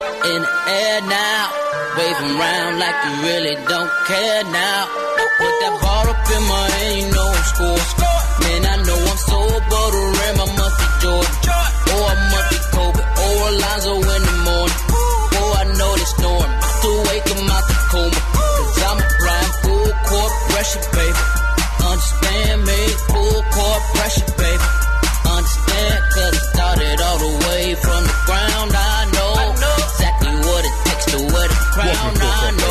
In the air now, waving around like you really don't care now. Put that ball up in my hand, you know I'm scoring. Man, I know I'm so bold to rim, I must be Jordan. Or I must be Kobe, or Alonzo in the morning. Oh, I know they snoring, to wake them out the coma. Cause I'm applying full court pressure, baby. Understand me, full court pressure, baby. Understand, cause I started all the way from the ground. I know exactly what it takes to wear the crown. I know.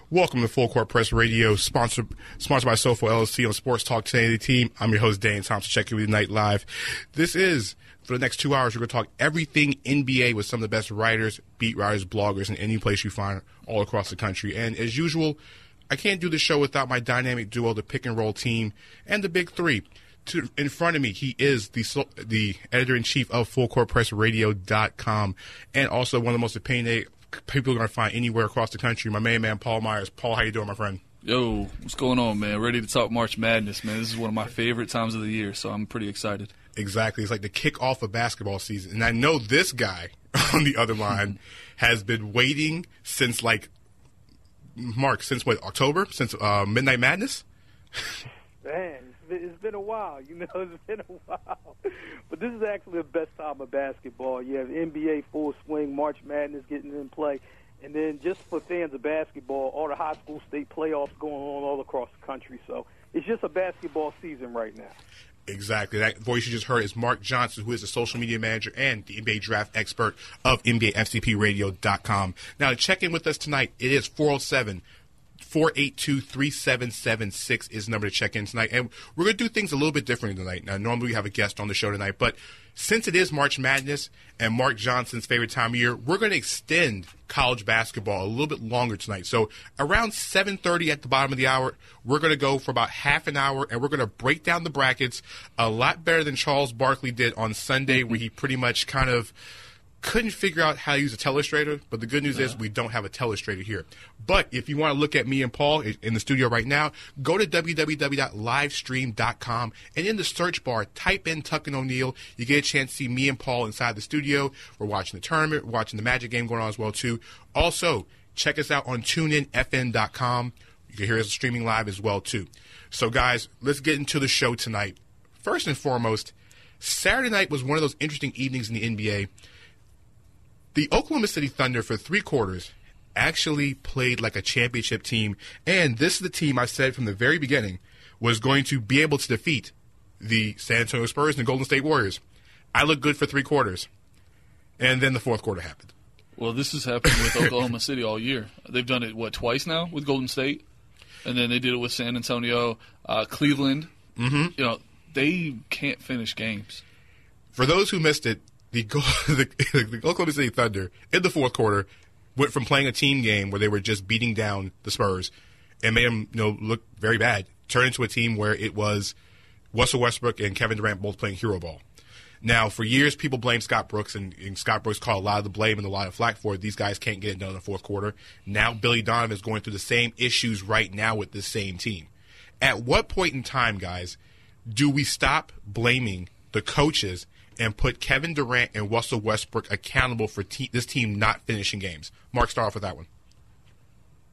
Welcome to Full Court Press Radio, sponsored by Sofo LLC on Sports Talk 1080 Team. I'm your host, Dane Thompson, checking with you tonight live. This is, for the next 2 hours, we're going to talk everything NBA with some of the best writers, beat writers, bloggers, in any place you find all across the country. And as usual, I can't do the show without my dynamic duo, the pick and roll team, and the big three. In front of me, he is the editor-in-chief of FullCourtPressRadio.com and also one of the most opinionated people are going to find anywhere across the country. My main man, Paul Myers. Paul, how you doing, my friend? Yo, what's going on, man? Ready to talk March Madness, man. This is one of my favorite times of the year, so I'm pretty excited. Exactly. It's like the kickoff of basketball season. And I know this guy on the other line has been waiting since, since what, October? Since Midnight Madness? Man, it's been a while. It's been a while. But this is actually the best time of basketball. You have NBA full swing, March Madness getting in play. And then just for fans of basketball, all the high school state playoffs going on all across the country. So it's just a basketball season right now. Exactly. That voice you just heard is Mark Johnson, who is the social media manager and the NBA draft expert of NBAFCPRadio.com. Now, to check in with us tonight, it is 407-482-3776 is the number to check in tonight. And we're going to do things a little bit differently tonight. Now, normally we have a guest on the show tonight, but since it is March Madness and Mark Johnson's favorite time of year, we're going to extend college basketball a little bit longer tonight. So around 7:30 at the bottom of the hour, we're going to go for about half an hour, and we're going to break down the brackets a lot better than Charles Barkley did on Sunday, where he pretty much kind of couldn't figure out how to use a telestrator, but the good news is we don't have a telestrator here. But if you want to look at me and Paul in the studio right now, go to www.livestream.com, and in the search bar, type in Tuck and O'Neal. You get a chance to see me and Paul inside the studio. We're watching the tournament, we're watching the Magic game going on as well, too. Also, check us out on TuneInFN.com. You can hear us streaming live as well, too. So, guys, let's get into the show tonight. First and foremost, Saturday night was one of those interesting evenings in the NBA. The Oklahoma City Thunder, for 3 quarters, actually played like a championship team, and this is the team I said from the very beginning was going to be able to defeat the San Antonio Spurs and the Golden State Warriors. I looked good for 3 quarters, and then the fourth quarter happened. Well, this has happened with Oklahoma City all year. They've done it, twice now with Golden State, and then they did it with San Antonio, Cleveland. Mm-hmm. They can't finish games. For those who missed it, the Oklahoma City Thunder in the fourth quarter went from playing a team game where they were just beating down the Spurs and made them look very bad, turned into a team where it was Russell Westbrook and Kevin Durant both playing hero ball. Now, for years, people blamed Scott Brooks, and Scott Brooks caught a lot of the blame and a lot of flack for it. These guys can't get it done in the fourth quarter. Now, Billy Donovan is going through the same issues right now with this same team. At what point in time, guys, do we stop blaming the coaches and put Kevin Durant and Russell Westbrook accountable for this team not finishing games? Mark, start off with that one.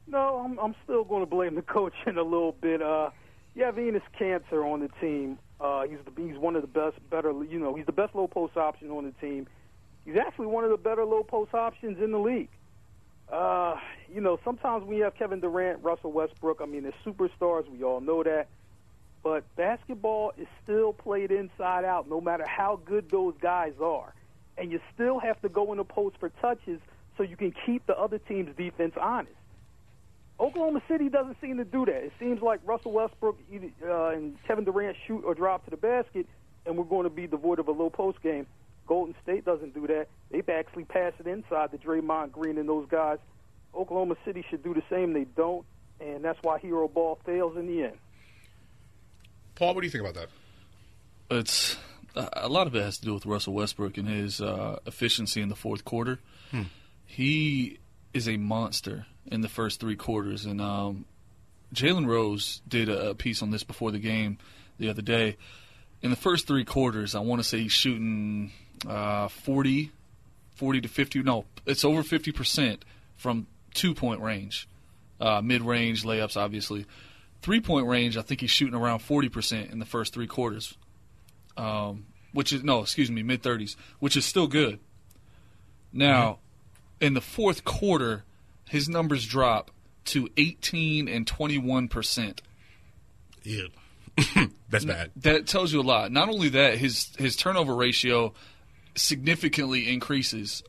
No, I'm still going to blame the coach in a little bit. You have Enes Kanter on the team. He's one of the best, he's the best low post option on the team. He's actually one of the better low post options in the league. Sometimes when you have Kevin Durant, Russell Westbrook, they're superstars. We all know that. But basketball is still played inside out, no matter how good those guys are. And you still have to go in the post for touches so you can keep the other team's defense honest. Oklahoma City doesn't seem to do that. It seems like Russell Westbrook and Kevin Durant shoot or drop to the basket, and we're going to be devoid of a low post game. Golden State doesn't do that. They actually pass it inside to Draymond Green and those guys. Oklahoma City should do the same. They don't, and that's why hero ball fails in the end. Paul, what do you think about that? It's a lot of it has to do with Russell Westbrook and his efficiency in the fourth quarter. He is a monster in the first 3 quarters, and Jalen Rose did a piece on this before the game the other day. in the first 3 quarters, I want to say he's shooting 40 to 50. No, it's over 50% from 2-point range. Mid-range layups, obviously. 3-point range, I think he's shooting around 40% in the first 3 quarters. Mid-30s, which is still good. Now, in the fourth quarter, his numbers drop to 18 and 21%. Yeah. That's bad. That tells you a lot. Not only that, his turnover ratio significantly increases.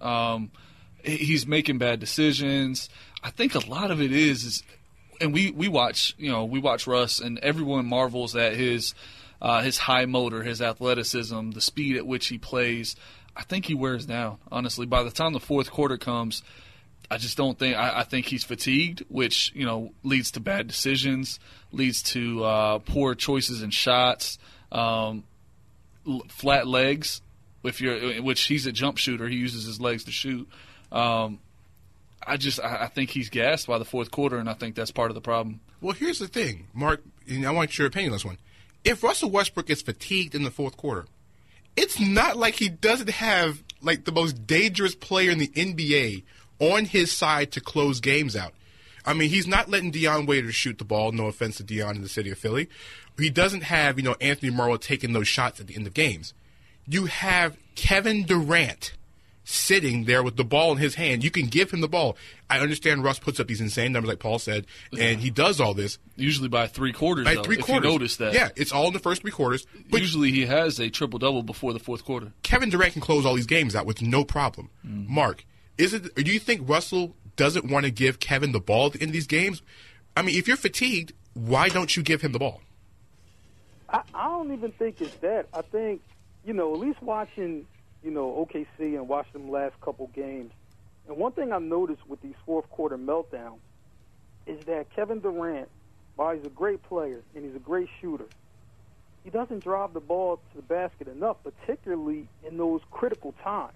He's making bad decisions. I think a lot of it is and we watch Russ, and everyone marvels at his high motor, his athleticism, the speed at which he plays. I think he wears down, honestly. By the time the fourth quarter comes, I just don't think – I think he's fatigued, which, leads to bad decisions, leads to poor choices in shots, flat legs, which he's a jump shooter. He uses his legs to shoot. I think he's gassed by the fourth quarter, and I think that's part of the problem. Well, here's the thing, Mark, and I want your opinion on this one. If Russell Westbrook is fatigued in the fourth quarter, it's not like he doesn't have like the most dangerous player in the NBA on his side to close games out. I mean, he's not letting Deion Waiters shoot the ball. No offense to Deion in the city of Philly. He doesn't have, Anthony Morrow taking those shots at the end of games. You have Kevin Durant sitting there with the ball in his hand. You can give him the ball. I understand Russ puts up these insane numbers, like Paul said, and he does all this. Usually by 3 quarters, by though, 3 if quarters. You notice that. Yeah, it's all in the first 3 quarters. But usually he has a triple-double before the fourth quarter. Kevin Durant can close all these games out with no problem. Mark, do you think Russell doesn't want to give Kevin the ball at the end of these games? I mean, if you're fatigued, why don't you give him the ball? I don't even think it's that. I think, at least watching, OKC and watching them last couple games, and one thing I've noticed with these fourth quarter meltdowns is that Kevin Durant, while he's a great player and he's a great shooter, he doesn't drive the ball to the basket enough, particularly in those critical times.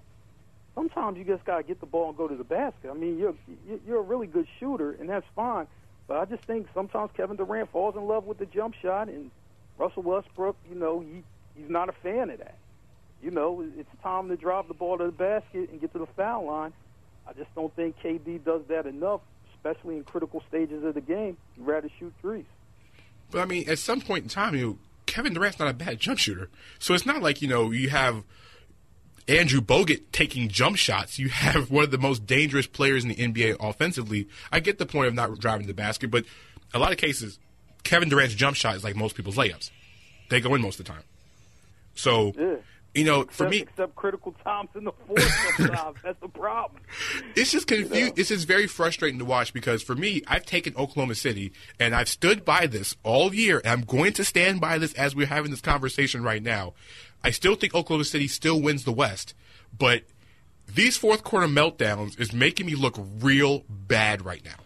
Sometimes you just got to get the ball and go to the basket. I mean, you're a really good shooter, and that's fine. But I just think sometimes Kevin Durant falls in love with the jump shot, and Russell Westbrook, he's not a fan of that. It's time to drive the ball to the basket and get to the foul line. I just don't think KD does that enough, especially in critical stages of the game. He'd rather shoot threes. But, I mean, at some point in time, Kevin Durant's not a bad jump shooter. So it's not like, you have Andrew Bogut taking jump shots. You have one of the most dangerous players in the NBA offensively. I get the point of not driving the basket, but a lot of cases, Kevin Durant's jump shot is like most people's layups. They go in most of the time. So, for me... Except critical times in the fourth sometimes. That's the problem. It's just confusing. It's just very frustrating to watch because for me, I've taken Oklahoma City, and I've stood by this all year, and I'm going to stand by this as we're having this conversation right now. I still think Oklahoma City still wins the West, but these fourth quarter meltdowns is making me look real bad right now.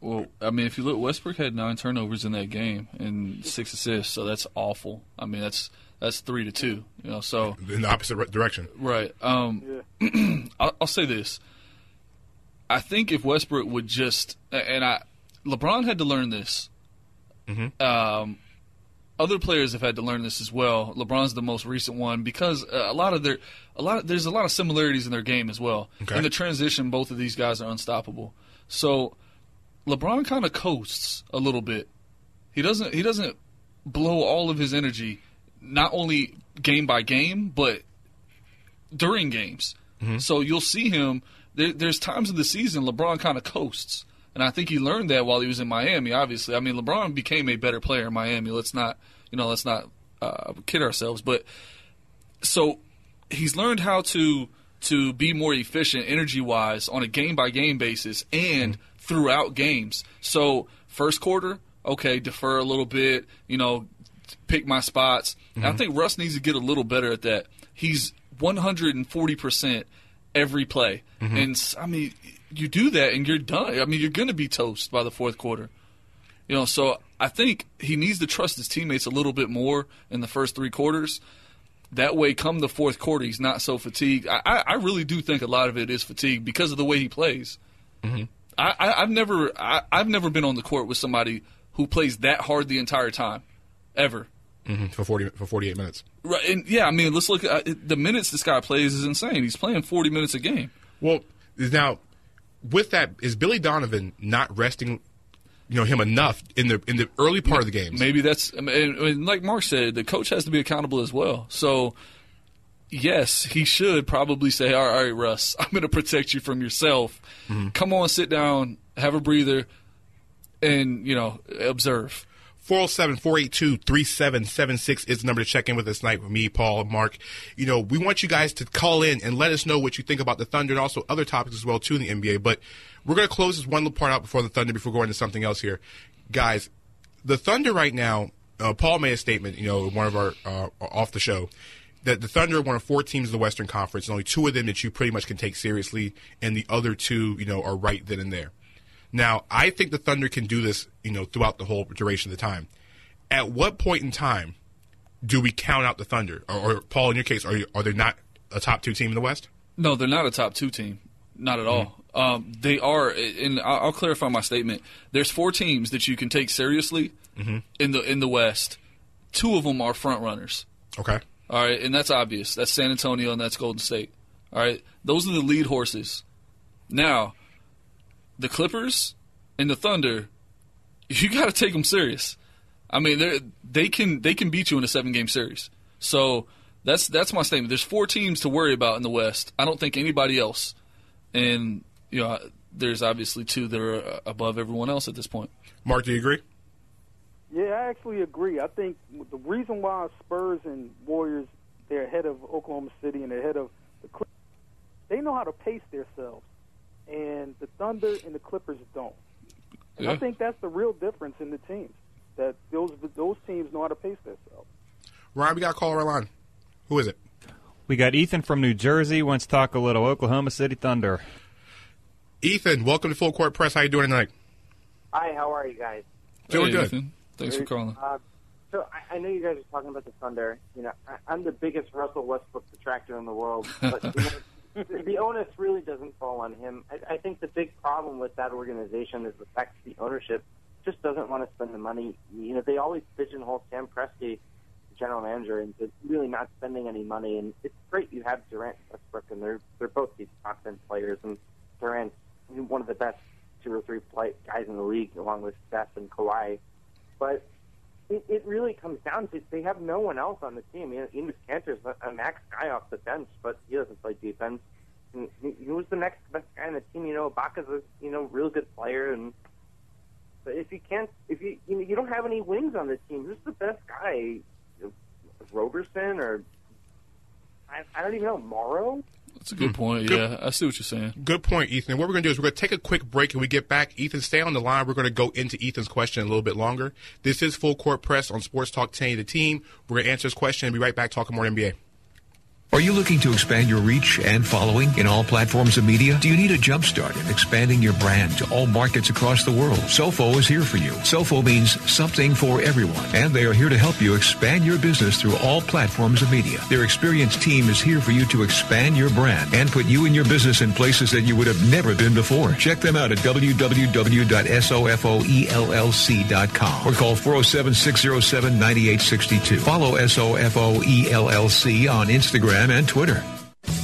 Well, I mean, if you look, Westbrook had 9 turnovers in that game and 6 assists, so that's awful. I mean, that's 3-2, so in the opposite direction. Right. I'll say this. I think if Westbrook would just LeBron had to learn this. Mm-hmm. Other players have had to learn this as well. LeBron's the most recent one because there's a lot of similarities in their game as well. Okay. In the transition, both of these guys are unstoppable. So LeBron kind of coasts a little bit. He doesn't blow all of his energy, not only game by game, but during games. Mm-hmm. So you'll see him. There's times in the season LeBron kind of coasts. And I think he learned that while he was in Miami, obviously. I mean, LeBron became a better player in Miami. Let's not kid ourselves. But so he's learned how to be more efficient energy-wise on a game-by-game basis and throughout games. So first quarter, okay, defer a little bit, pick my spots. Mm-hmm. I think Russ needs to get a little better at that. He's 140% every play. Mm-hmm. And, I mean, you do that and you're done. I mean, you're going to be toast by the fourth quarter. So I think he needs to trust his teammates a little bit more in the first 3 quarters. That way, come the fourth quarter, he's not so fatigued. I really do think a lot of it is fatigue because of the way he plays. Mm-hmm. I've never been on the court with somebody who plays that hard the entire time, ever. for 48 minutes. Right, and yeah, I mean, let's look at the minutes this guy plays is insane. He's playing 40 minutes a game. Well, now with that, is Billy Donovan not resting, him enough in the early part of the games? Maybe that's, and like Mark said, the coach has to be accountable as well. So, yes, he should probably say, all right, Russ, I'm going to protect you from yourself. Mm-hmm. Come on, sit down, have a breather, and, observe. 407-482-3776 is the number to check in with us tonight with me, Paul, and Mark. We want you guys to call in and let us know what you think about the Thunder and also other topics as well, too, in the NBA. But we're going to close this one little part out before the Thunder, before going into something else here. Guys, the Thunder right now, Paul made a statement, one of our off the show, that the Thunder are one of 4 teams in the Western Conference, and only 2 of them that you pretty much can take seriously, and the other 2, are right then and there. Now, I think the Thunder can do this, throughout the whole duration of the time. At what point in time do we count out the Thunder? Or Paul, in your case, are they not a top 2 team in the West? No, they're not a top 2 team. Not at all. They are, and I'll clarify my statement. There's 4 teams that you can take seriously in the West. 2 of them are front runners. Okay. All right, and that's obvious. That's San Antonio and that's Golden State. All right, those are the lead horses. Now, the Clippers and the Thunder, you got to take them serious. I mean, they can beat you in a 7-game series. So that's my statement. There's 4 teams to worry about in the West. I don't think anybody else. And there's obviously 2 that are above everyone else at this point. Mark, do you agree? Yeah, I actually agree. I think the reason why Spurs and Warriors, they're ahead of Oklahoma City and ahead of the Clippers, they know how to pace themselves. And the Thunder and the Clippers don't. And I think that's the real difference in the teams, that those teams know how to pace themselves. Ryan, we got a caller line. Who is it? We got Ethan from New Jersey. Wants to talk a little Oklahoma City Thunder. Ethan, welcome to Full Court Press. How you doing tonight? Hi, how are you guys? Feeling good. Ethan. Thanks for calling. So I know you guys are talking about the Thunder. I'm the biggest Russell Westbrook detractor in the world, but the onus really doesn't fall on him. I think the big problem with that organization is the fact that the ownership just doesn't want to spend the money. They always pigeonhole Sam Presti, the general manager, into really not spending any money. And it's great you have Durant and Westbrook, and they're both these top 10 players. And Durant's one of the best 2 or 3 guys in the league, along with Steph and Kawhi. But it really comes down to they have no one else on the team. Enes Kanter's a max guy off the bench, but he doesn't play defense. And he was the next best guy on the team. Ibaka's a real good player, and but if you don't have any wings on the team, who's the best guy? Roberson or I don't even know, Morrow? That's a good point. Yeah, I see what you're saying. Good point, Ethan. What we're going to do is we're going to take a quick break, and we get back. Ethan, stay on the line. We're going to go into Ethan's question a little bit longer. This is Full Court Press on Sports Talk 1080 The Team. We're going to answer his question and be right back talking more NBA. Are you looking to expand your reach and following in all platforms of media? Do you need a jumpstart in expanding your brand to all markets across the world? Sofo is here for you. Sofo means something for everyone, and they are here to help you expand your business through all platforms of media. Their experienced team is here for you to expand your brand and put you and your business in places that you would have never been before. Check them out at www.sofoellc.com or call 407-607-9862. Follow SOFOELLC on Instagram and Twitter.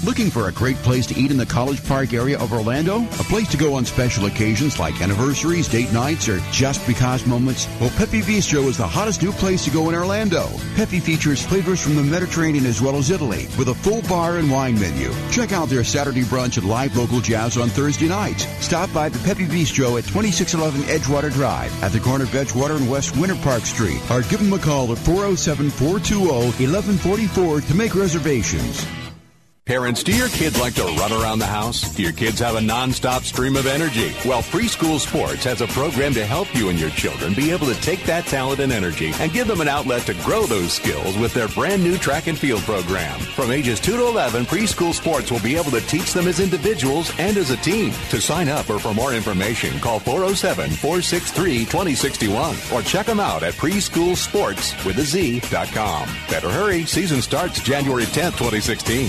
Looking for a great place to eat in the College Park area of Orlando? A place to go on special occasions like anniversaries, date nights, or just because moments? Well, Pepe Bistro is the hottest new place to go in Orlando. Pepe features flavors from the Mediterranean as well as Italy, with a full bar and wine menu. Check out their Saturday brunch and live local jazz on Thursday nights. Stop by the Pepe Bistro at 2611 Edgewater Drive at the corner of Edgewater and West Winter Park Street, or give them a call at 407-420-1144 to make reservations. Parents, do your kids like to run around the house? Do your kids have a nonstop stream of energy? Well, Preschool Sports has a program to help you and your children be able to take that talent and energy and give them an outlet to grow those skills with their brand new track and field program. From ages 2 to 11, Preschool Sports will be able to teach them as individuals and as a team. To sign up or for more information, call 407-463-2061 or check them out at preschoolsports.com. Better hurry, season starts January 10th, 2016.